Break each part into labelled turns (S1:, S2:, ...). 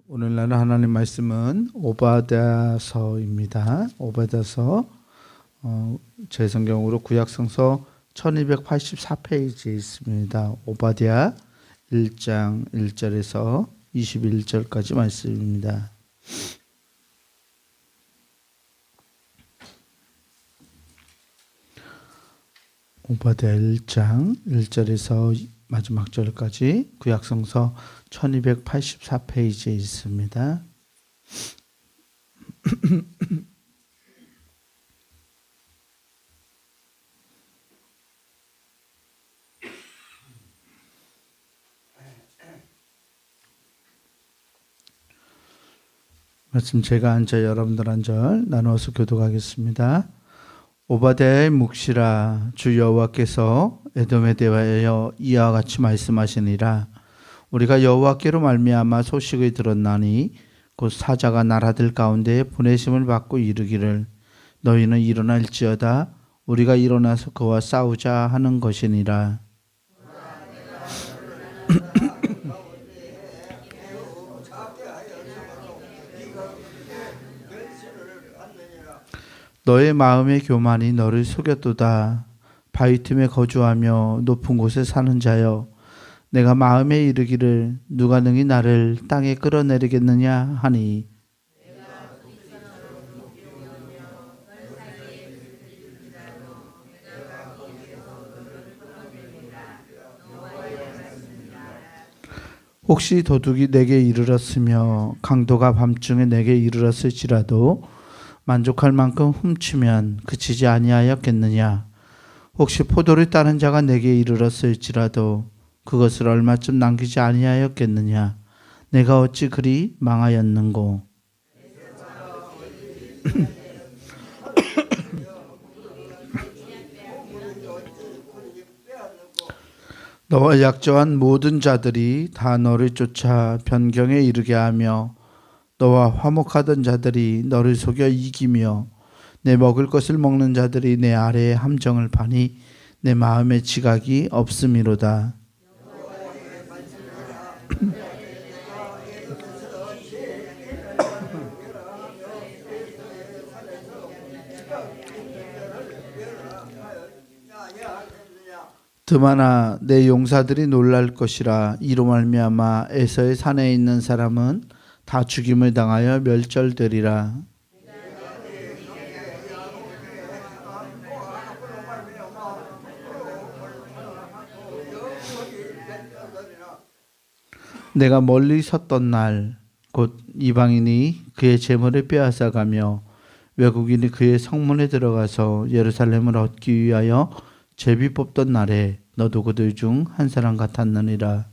S1: 오늘날 하나님 말씀은 오바댜서입니다. 오바댜서 제 성경으로 구약성서 1284페이지에 있습니다. 오바댜 1장 1절에서 21절까지 말씀입니다. 오바댜 1장 1절에서 마지막 절까지 구약성서 1284페이지에 있습니다. 말씀 제가 한 절 여러분들 한 절 나누어서 교독하겠습니다. 오바댜의 묵시라. 주 여호와께서 에돔에 대하여 이와 같이 말씀하시니라. 우리가 여호와께로 말미암아 소식을 들었나니 곧 사자가 나라들 가운데 보내심을 받고 이르기를 너희는 일어날지어다 우리가 일어나서 그와 싸우자 하는 것이니라. 너의 마음의 교만이 너를 속였도다. 바위 틈에 거주하며 높은 곳에 사는 자여, 내가 마음에 이르기를 누가 능히 나를 땅에 끌어내리겠느냐 하니, 혹시 도둑이 내게 이르렀으며 강도가 밤중에 내게 이르렀을지라도 만족할 만큼 훔치면 그치지 아니하였겠느냐. 혹시 포도를 따는 자가 내게 이르렀을지라도 그것을 얼마쯤 남기지 아니하였겠느냐. 내가 어찌 그리 망하였는고. 너와 약조한 모든 자들이 다 너를 쫓아 변경에 이르게 하며 너와 화목하던 자들이 너를 속여 이기며 내 먹을 것을 먹는 자들이 내 아래에 함정을 파니 내 마음에 지각이 없음이로다. 드마나 내 용사들이 놀랄 것이라. 이로 말미암아 에서의 산에 있는 사람은 다 죽임을 당하여 멸절되리라. 내가 멀리 섰던 날 곧 이방인이 그의 재물을 빼앗아가며 외국인이 그의 성문에 들어가서 예루살렘을 얻기 위하여 제비 뽑던 날에 너도 그들 중 한 사람 같았느니라.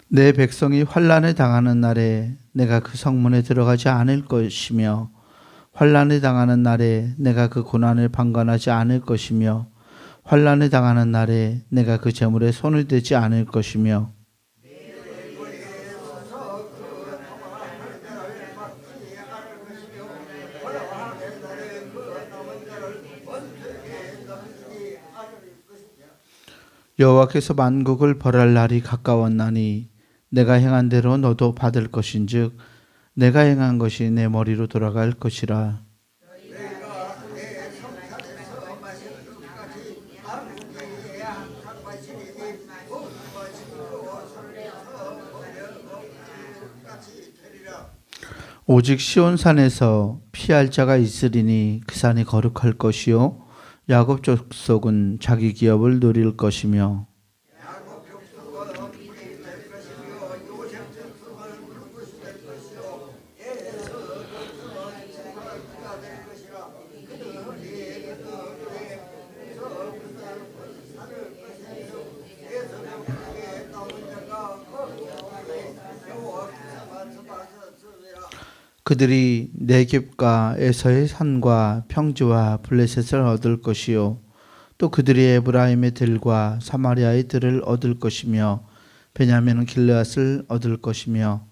S1: 내 백성이 환난을 당하는 날에 내가 그 성문에 들어가지 않을 것이며 환난을 당하는 날에 내가 그 고난을 방관하지 않을 것이며 환난을 당하는 날에 내가 그 재물에 손을 대지 않을 것이며 여호와께서 만국을 벌할 날이 가까웠나니 내가 행한 대로 너도 받을 것인즉 내가 행한 것이 내 머리로 돌아갈 것이라. 오직 시온산에서 피할 자가 있으리니 그 산이 거룩할 것이요 야곱 족속은 자기 기업을 누릴 것이며 그들이 네겝과 에서의 산과 평지와 블레셋을 얻을 것이요 또 그들이 에브라임의 들과 사마리아의 들을 얻을 것이며 베냐민은 길르앗을 얻을 것이며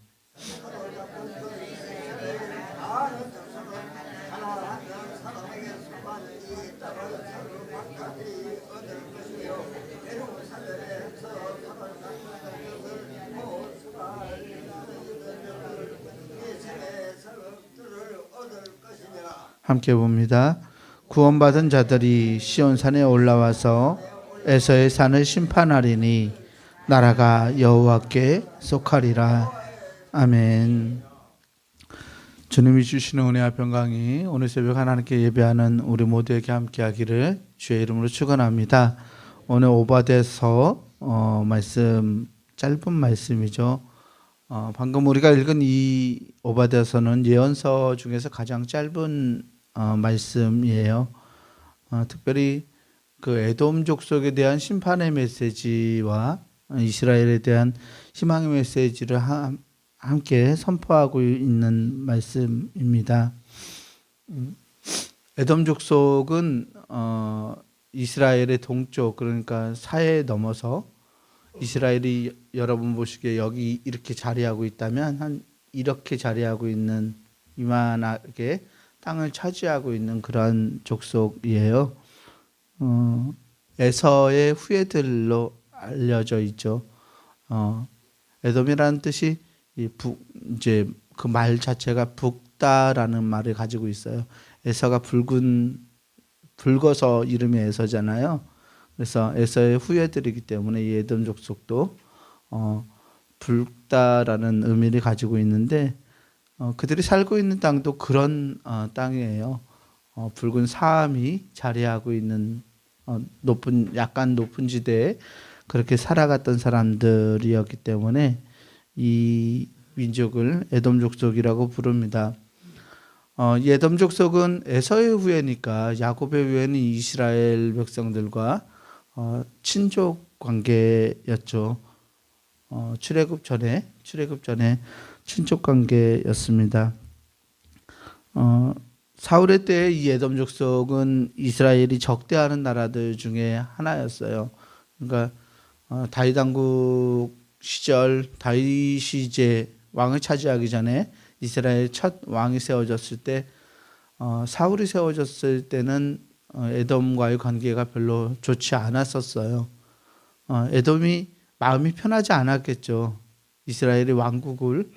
S1: 함께 봅니다. 구원받은 자들이 시온산에 올라와서 에서의 산을 심판하리니 나라가 여호와께 속하리라. 아멘. 주님이 주시는 은혜와 평강이 오늘 새벽 하나님께 예배하는 우리 모두에게 함께하기를 주의 이름으로 축원합니다. 오늘 오바댜서 말씀, 짧은 말씀이죠. 방금 우리가 읽은 이 오바댜서는 예언서 중에서 가장 짧은 말씀이에요. 특별히 그 에돔 족속에 대한 심판의 메시지와 이스라엘에 대한 희망의 메시지를 함께 선포하고 있는 말씀입니다. 에돔 족속은 이스라엘의 동쪽, 그러니까 사해에 넘어서 이스라엘이 여러분 보시기에 여기 이렇게 자리하고 있다면 한 이렇게 자리하고 있는 이만하게 땅을 차지하고 있는 그런 족속이에요. 에서의 후예들로 알려져 있죠. 에돔이라는 뜻이 이제 그 말 자체가 붉다라는 말을 가지고 있어요. 에서가 붉어서 이름이 에서잖아요. 그래서 에서의 후예들이기 때문에 이 에돔 족속도 붉다라는 의미를 가지고 있는데 그들이 살고 있는 땅도 그런 땅이에요. 붉은 사암이 자리하고 있는 약간 높은 지대에 그렇게 살아갔던 사람들이었기 때문에 이 민족을 에돔 족속이라고 부릅니다. 이 에돔 족속은 에서의 후예니까 야곱의 후예는 이스라엘 백성들과 친족 관계였죠. 출애굽 전에 친족 관계였습니다. 사울의 때에 이 에돔 족속은 이스라엘이 적대하는 나라들 중에 하나였어요. 그러니까 다윗 왕국 시절 다윗이 이제 왕을 차지하기 전에 이스라엘 첫 왕이 세워졌을 때 사울이 세워졌을 때는 에돔과의 관계가 별로 좋지 않았었어요. 에돔이 마음이 편하지 않았겠죠. 이스라엘이 왕국을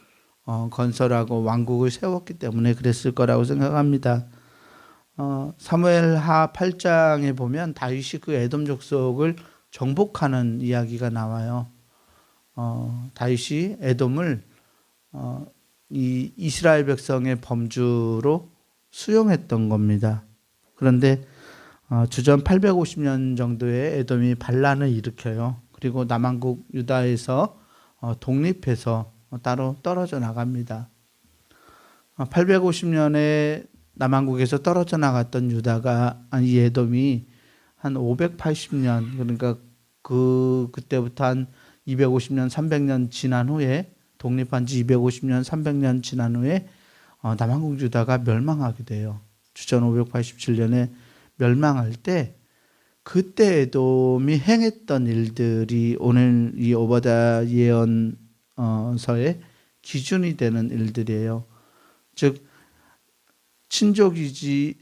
S1: 건설하고 왕국을 세웠기 때문에 그랬을 거라고 생각합니다. 사무엘하 8장에 보면 다윗이 그 에돔 족속을 정복하는 이야기가 나와요. 다윗이 에돔을 이 이스라엘 백성의 범주로 수용했던 겁니다. 그런데 주전 850년 정도에 에돔이 반란을 일으켜요. 그리고 남한국 유다에서 독립해서 따로 떨어져 나갑니다. 850년에 남한국에서 떨어져 나갔던 유다가 이 에돔이 한 580년 그러니까 그때부터 한 250년 300년 지난 후에 독립한 지 250년 300년 지난 후에 남한국 유다가 멸망하게 돼요. 주전 587년에 멸망할 때 그때 에돔이 행했던 일들이 오늘 이 오바댜 예언서의 기준이 되는 일들이에요. 즉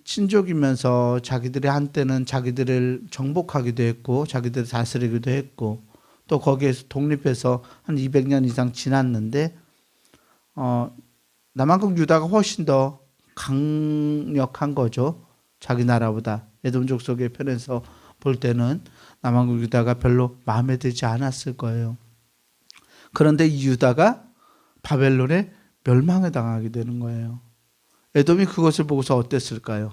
S1: 친족이면서 자기들이 한때는 자기들을 정복하기도 했고 자기들을 다스리기도 했고 또 거기에서 독립해서 한 200년 이상 지났는데 남한국 유다가 훨씬 더 강력한 거죠. 자기 나라보다. 에돔 족속의 편에서 볼 때는 남한국 유다가 별로 마음에 들지 않았을 거예요. 그런데 이 유다가 바벨론에 멸망을 당하게 되는 거예요. 에돔이 그것을 보고서 어땠을까요?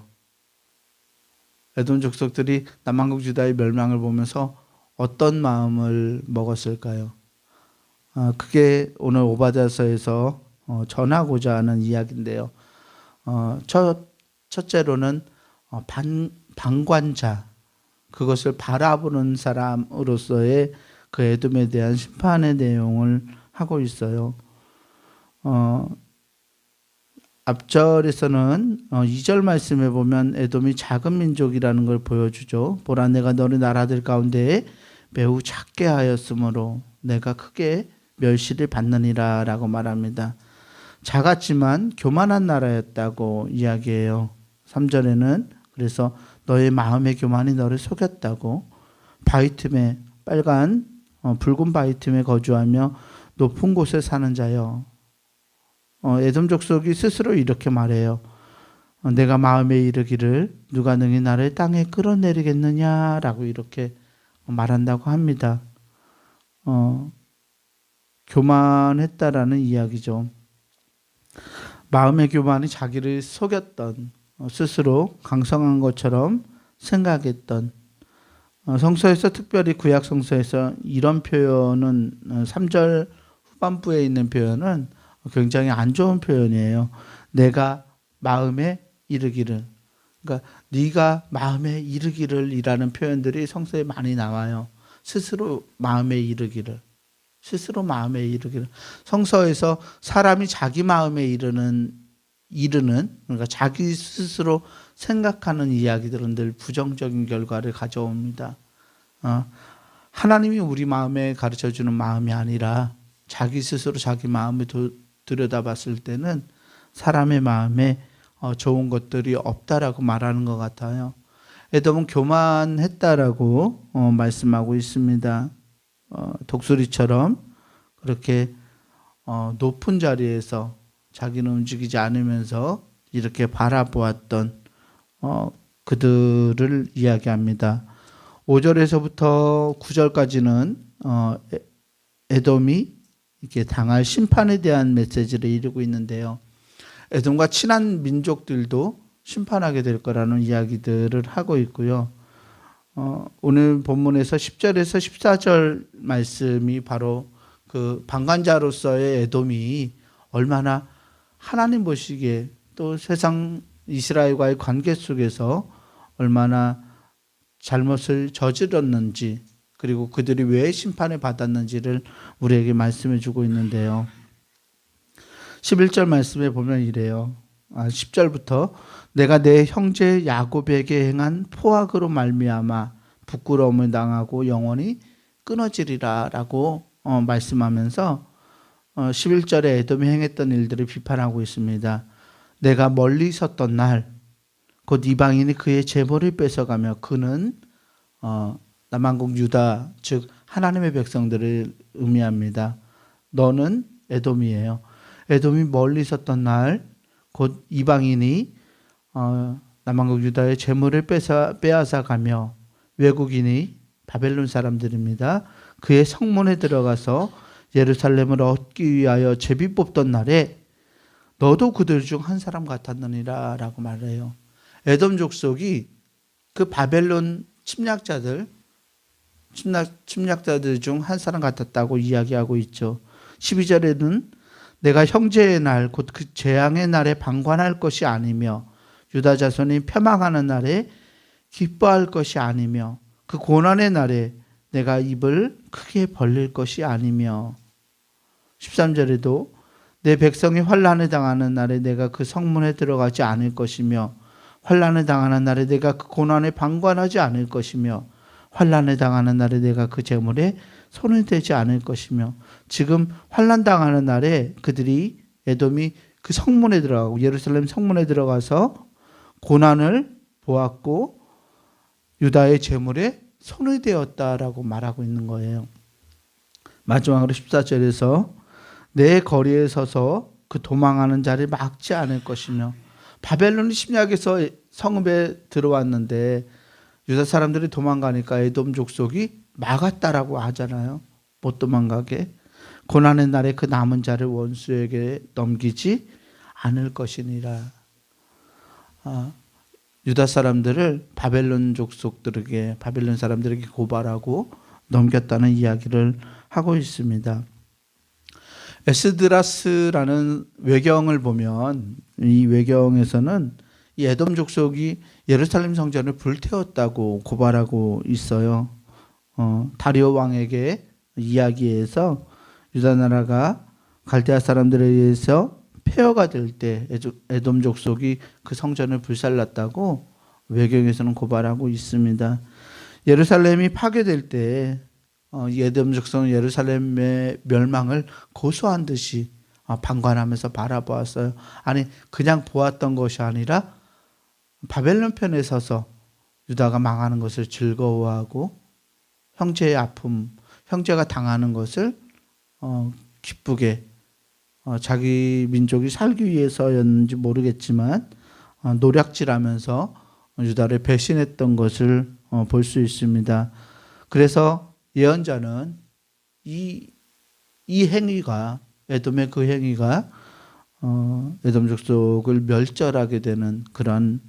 S1: 에돔 족속들이 남한국 유다의 멸망을 보면서 어떤 마음을 먹었을까요? 그게 오늘 오바댜서에서 전하고자 하는 이야기인데요. 첫째로는 방관자, 그것을 바라보는 사람으로서의 그 에돔에 대한 심판의 내용을 하고 있어요. 앞절에서는 2절 말씀에 보면 에돔이 작은 민족이라는 걸 보여주죠. 보라 내가 너를 나라들 가운데 매우 작게 하였으므로 내가 크게 멸시를 받느니라 라고 말합니다. 작았지만 교만한 나라였다고 이야기해요. 3절에는 그래서 너의 마음의 교만이 너를 속였다고, 바위 틈에 붉은 바위 틈에 거주하며 높은 곳에 사는 자여. 에돔 족속이 스스로 이렇게 말해요. 내가 마음에 이르기를 누가 능히 나를 땅에 끌어내리겠느냐라고 이렇게 말한다고 합니다. 교만했다라는 이야기죠. 마음의 교만이 자기를 속였던, 스스로 강성한 것처럼 생각했던, 성서에서 특별히 구약 성서에서 이런 표현은 3절 후반부에 있는 표현은 굉장히 안 좋은 표현이에요. 내가 마음에 이르기를, 그러니까 네가 마음에 이르기를 이라는 표현들이 성서에 많이 나와요. 스스로 마음에 이르기를, 스스로 마음에 이르기를. 성서에서 사람이 자기 마음에 이르는 그러니까 자기 스스로 생각하는 이야기들은 늘 부정적인 결과를 가져옵니다. 하나님이 우리 마음에 가르쳐주는 마음이 아니라 자기 스스로 자기 마음을 들여다봤을 때는 사람의 마음에 좋은 것들이 없다라고 말하는 것 같아요. 에돔은 교만했다라고 말씀하고 있습니다. 독수리처럼 그렇게 높은 자리에서 자기는 움직이지 않으면서 이렇게 바라보았던 그들을 이야기합니다. 5절에서부터 9절까지는 에돔이 이렇게 당할 심판에 대한 메시지를 이루고 있는데요. 에돔과 친한 민족들도 심판하게 될 거라는 이야기들을 하고 있고요. 오늘 본문에서 10절에서 14절 말씀이 바로 그 방관자로서의 에돔이 얼마나 하나님 보시기에 또 세상 이스라엘과의 관계 속에서 얼마나 잘못을 저질렀는지, 그리고 그들이 왜 심판을 받았는지를 우리에게 말씀해 주고 있는데요. 11절 말씀에 보면 이래요. 10절부터 내가 내 형제 야곱에게 행한 포악으로 말미암아 부끄러움을 당하고 영원히 끊어지리라 라고 말씀하면서 11절에 에돔이 행했던 일들을 비판하고 있습니다. 내가 멀리 있었던 날 곧 이방인이 그의 재물을 뺏어가며, 그는 남한국 유다 즉 하나님의 백성들을 의미합니다. 너는 에돔이에요. 에돔이 멀리 있었던 날 곧 이방인이 남한국 유다의 재물을 빼앗아 가며, 외국인이 바벨론 사람들입니다. 그의 성문에 들어가서 예루살렘을 얻기 위하여 제비 뽑던 날에 너도 그들 중 한 사람 같았느니라 라고 말해요. 에돔 족속이 그 바벨론 침략자들 중 한 사람 같았다고 이야기하고 있죠. 12절에는 내가 형제의 날 곧 그 재앙의 날에 방관할 것이 아니며 유다 자손이 폐망하는 날에 기뻐할 것이 아니며 그 고난의 날에 내가 입을 크게 벌릴 것이 아니며, 13절에도 내 백성이 환난을 당하는 날에 내가 그 성문에 들어가지 않을 것이며 환난을 당하는 날에 내가 그 고난에 방관하지 않을 것이며 환난을 당하는 날에 내가 그 재물에 손을 대지 않을 것이며. 지금 환난 당하는 날에 그들이, 에돔이 그 성문에 들어가고 예루살렘 성문에 들어가서 고난을 보았고 유다의 재물에 손을 대었다라고 말하고 있는 거예요. 마지막으로 14절에서 내 거리에 서서 그 도망하는 자를 막지 않을 것이며. 바벨론이 침략해서 성읍에 들어왔는데 유다 사람들이 도망가니까 에돔 족속이 막았다라고 하잖아요. 못 도망가게. 고난의 날에 그 남은 자를 원수에게 넘기지 않을 것이니라. 유다 사람들을 바벨론 사람들에게 고발하고 넘겼다는 이야기를 하고 있습니다. 에스드라스라는 외경을 보면 이 외경에서는 이 에돔 족속이 예루살렘 성전을 불태웠다고 고발하고 있어요. 다리오 왕에게 이야기해서 유다 나라가 갈대아 사람들에 의해서 폐허가 될 때 에돔 족속이 그 성전을 불살랐다고 외경에서는 고발하고 있습니다. 예루살렘이 파괴될 때 에돔 족속은 예루살렘의 멸망을 고소한 듯이 방관하면서 바라보았어요. 아니 그냥 보았던 것이 아니라 바벨론 편에 서서 유다가 망하는 것을 즐거워하고 형제의 아픔, 형제가 당하는 것을 기쁘게 자기 민족이 살기 위해서였는지 모르겠지만 노략질하면서 유다를 배신했던 것을 볼 수 있습니다. 그래서 예언자는 이 행위가 에돔의 그 행위가 에돔 족속을 멸절하게 되는 그런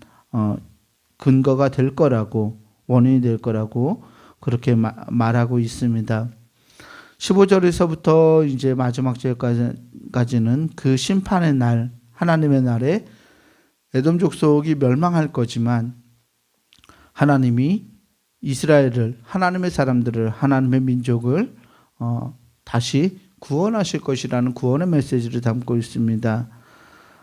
S1: 근거가 될 거라고 원인이 될 거라고 그렇게 말하고 있습니다. 15절에서부터 이제 마지막 절까지는 그 심판의 날, 하나님의 날에 에돔 족속이 멸망할 거지만 하나님이 이스라엘을, 하나님의 사람들을, 하나님의 민족을 다시 구원하실 것이라는 구원의 메시지를 담고 있습니다.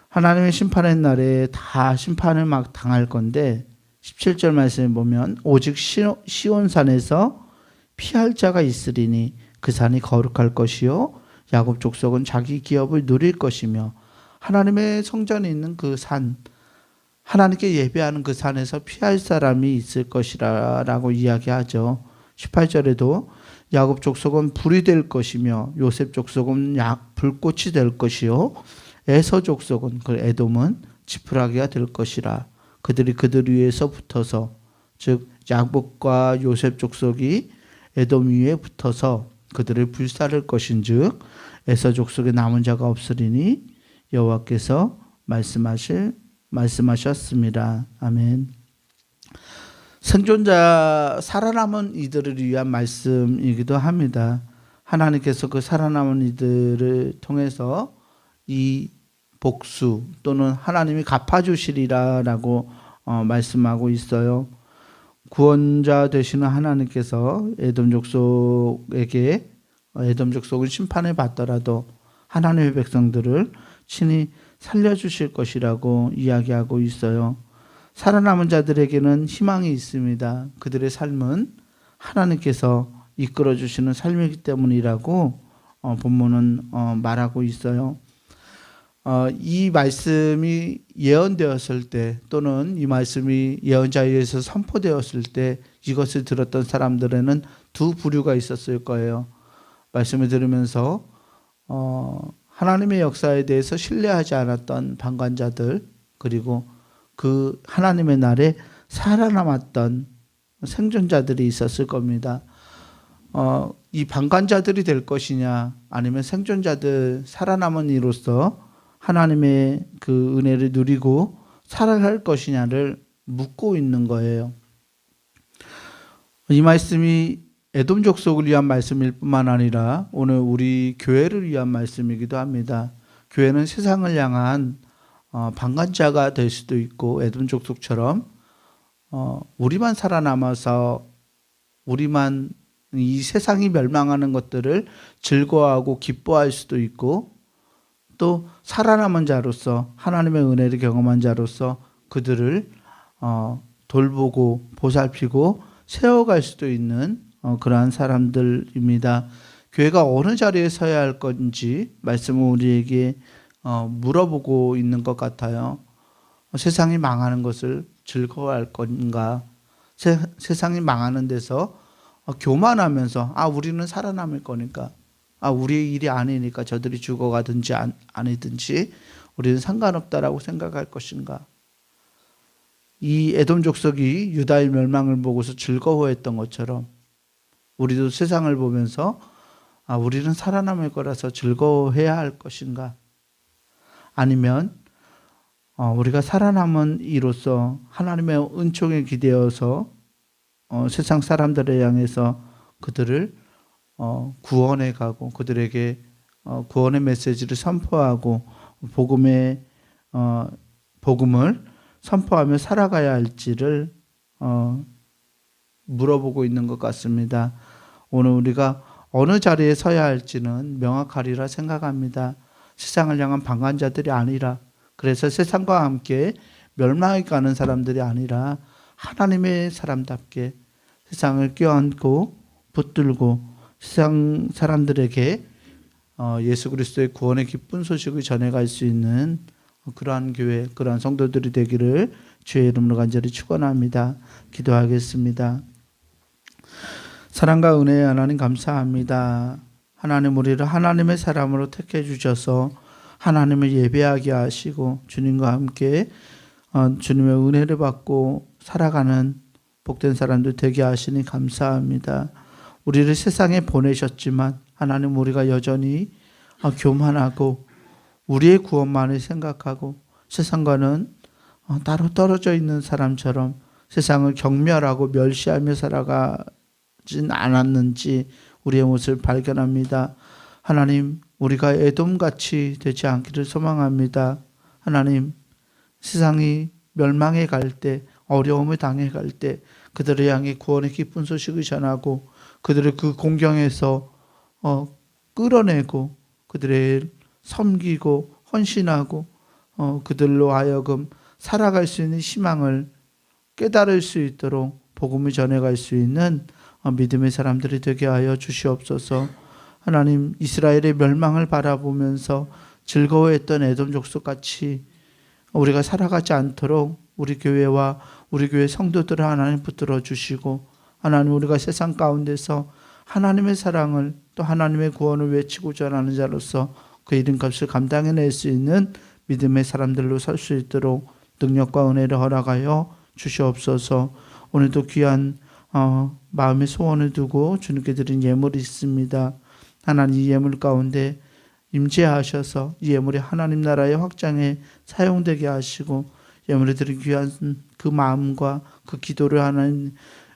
S1: 하나님의 심판의 날에 다 심판을 막 당할 건데 17절 말씀에 보면 오직 시온산에서 피할 자가 있으리니 그 산이 거룩할 것이요 야곱 족속은 자기 기업을 누릴 것이며 하나님의 성전이 있는 그 산, 하나님께 예배하는 그 산에서 피할 사람이 있을 것이라 라고 이야기하죠. 18절에도 야곱 족속은 불이 될 것이며 요셉 족속은 불꽃이 될 것이요 에서 족속은 그 에돔은 지푸라기가 될 것이라. 그들이 그들 위에서 붙어서, 즉 야곱과 요셉 족속이 에돔 위에 붙어서 그들을 불사를 것인즉 에서 족속에 남은 자가 없으리니 여호와께서 말씀하셨습니다. 아멘. 생존자, 살아남은 이들을 위한 말씀이기도 합니다. 하나님께서 그 살아남은 이들을 통해서 이 복수 또는 하나님이 갚아주시리라라고 말씀하고 있어요. 구원자 되시는 하나님께서 에돔 족속에게 에돔 족속은 심판을 받더라도 하나님의 백성들을 친히 살려주실 것이라고 이야기하고 있어요. 살아남은 자들에게는 희망이 있습니다. 그들의 삶은 하나님께서 이끌어주시는 삶이기 때문이라고 본문은 말하고 있어요. 이 말씀이 예언되었을 때 또는 이 말씀이 예언자에 의해서 선포되었을 때 이것을 들었던 사람들에는 두 부류가 있었을 거예요. 말씀을 들으면서 하나님의 역사에 대해서 신뢰하지 않았던 방관자들, 그리고 그 하나님의 날에 살아남았던 생존자들이 있었을 겁니다. 이 방관자들이 될 것이냐 아니면 생존자들, 살아남은 이로서 하나님의 그 은혜를 누리고 살아갈 것이냐를 묻고 있는 거예요. 이 말씀이 에돔 족속을 위한 말씀일 뿐만 아니라 오늘 우리 교회를 위한 말씀이기도 합니다. 교회는 세상을 향한 방관자가 될 수도 있고 에돔 족속처럼 우리만 살아남아서 우리만 이 세상이 멸망하는 것들을 즐거워하고 기뻐할 수도 있고, 또 살아남은 자로서 하나님의 은혜를 경험한 자로서 그들을 돌보고 보살피고 세워갈 수도 있는 그러한 사람들입니다. 교회가 어느 자리에 서야 할 건지 말씀은 우리에게 물어보고 있는 것 같아요. 세상이 망하는 것을 즐거워할 건가? 세상이 망하는 데서 교만하면서 우리는 살아남을 거니까, 우리의 일이 아니니까 저들이 죽어가든지 아니든지 우리는 상관없다라고 생각할 것인가? 이 에돔 족속이 유다의 멸망을 보고서 즐거워했던 것처럼 우리도 세상을 보면서 우리는 살아남을 거라서 즐거워해야 할 것인가? 아니면 우리가 살아남은 이로써 하나님의 은총에 기대어서 세상 사람들을 향해서 그들을 구원해 가고 그들에게 구원의 메시지를 선포하고 복음을 선포하며 살아가야 할지를 물어보고 있는 것 같습니다. 오늘 우리가 어느 자리에 서야 할지는 명확하리라 생각합니다. 세상을 향한 방관자들이 아니라, 그래서 세상과 함께 멸망에 가는 사람들이 아니라 하나님의 사람답게 세상을 껴안고 붙들고 세상 사람들에게 예수 그리스도의 구원의 기쁜 소식을 전해갈 수 있는 그러한 교회, 그러한 성도들이 되기를 주의 이름으로 간절히 축원합니다. 기도하겠습니다. 사랑과 은혜의 하나님 감사합니다. 하나님, 우리를 하나님의 사람으로 택해 주셔서 하나님을 예배하게 하시고 주님과 함께 주님의 은혜를 받고 살아가는 복된 사람들 되게 하시니 감사합니다. 우리를 세상에 보내셨지만 하나님, 우리가 여전히 교만하고 우리의 구원만을 생각하고 세상과는 따로 떨어져 있는 사람처럼 세상을 경멸하고 멸시하며 살아가진 않았는지 우리의 모습을 발견합니다. 하나님, 우리가 에돔같이 되지 않기를 소망합니다. 하나님, 세상이 멸망해 갈 때, 어려움을 당해 갈 때 그들을 향해 구원의 기쁜 소식을 전하고 그들을 그 공경에서 끌어내고 그들을 섬기고 헌신하고 그들로 하여금 살아갈 수 있는 희망을 깨달을 수 있도록 복음을 전해갈 수 있는 믿음의 사람들이 되게 하여 주시옵소서. 하나님, 이스라엘의 멸망을 바라보면서 즐거워했던 에돔 족속같이 우리가 살아가지 않도록 우리 교회와 우리 교회 성도들을 하나님 붙들어 주시고, 하나님, 우리가 세상 가운데서 하나님의 사랑을 또 하나님의 구원을 외치고 전하는 자로서 그 이름값을 감당해낼 수 있는 믿음의 사람들로 설 수 있도록 능력과 은혜를 허락하여 주시옵소서. 오늘도 귀한 마음의 소원을 두고 주님께 드린 예물이 있습니다. 하나님, 이 예물 가운데 임재하셔서 이 예물이 하나님 나라의 확장에 사용되게 하시고 예물을 드린 귀한 그 마음과 그 기도를 하나님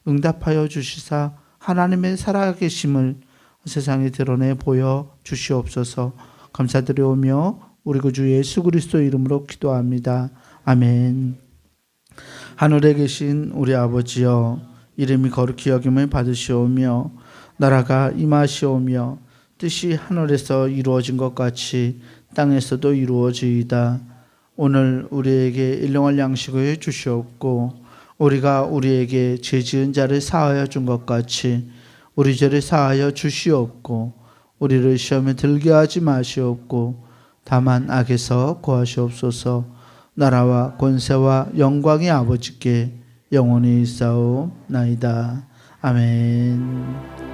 S1: 응답하여 주시사 하나님의 살아계심을 세상에 드러내 보여 주시옵소서. 감사드리오며 우리 구주 예수 그리스도 이름으로 기도합니다. 아멘. 하늘에 계신 우리 아버지여, 이름이 거룩히 여김을 받으시오며 나라가 임하시오며 뜻이 하늘에서 이루어진 것 같이 땅에서도 이루어지이다. 오늘 우리에게 일용할 양식을 주시옵고 우리가 우리에게 죄 지은 자를 사하여 준 것 같이 우리 죄를 사하여 주시옵고 우리를 시험에 들게 하지 마시옵고 다만 악에서 구하시옵소서. 나라와 권세와 영광이 아버지께 영원히 있사옵나이다. 아멘.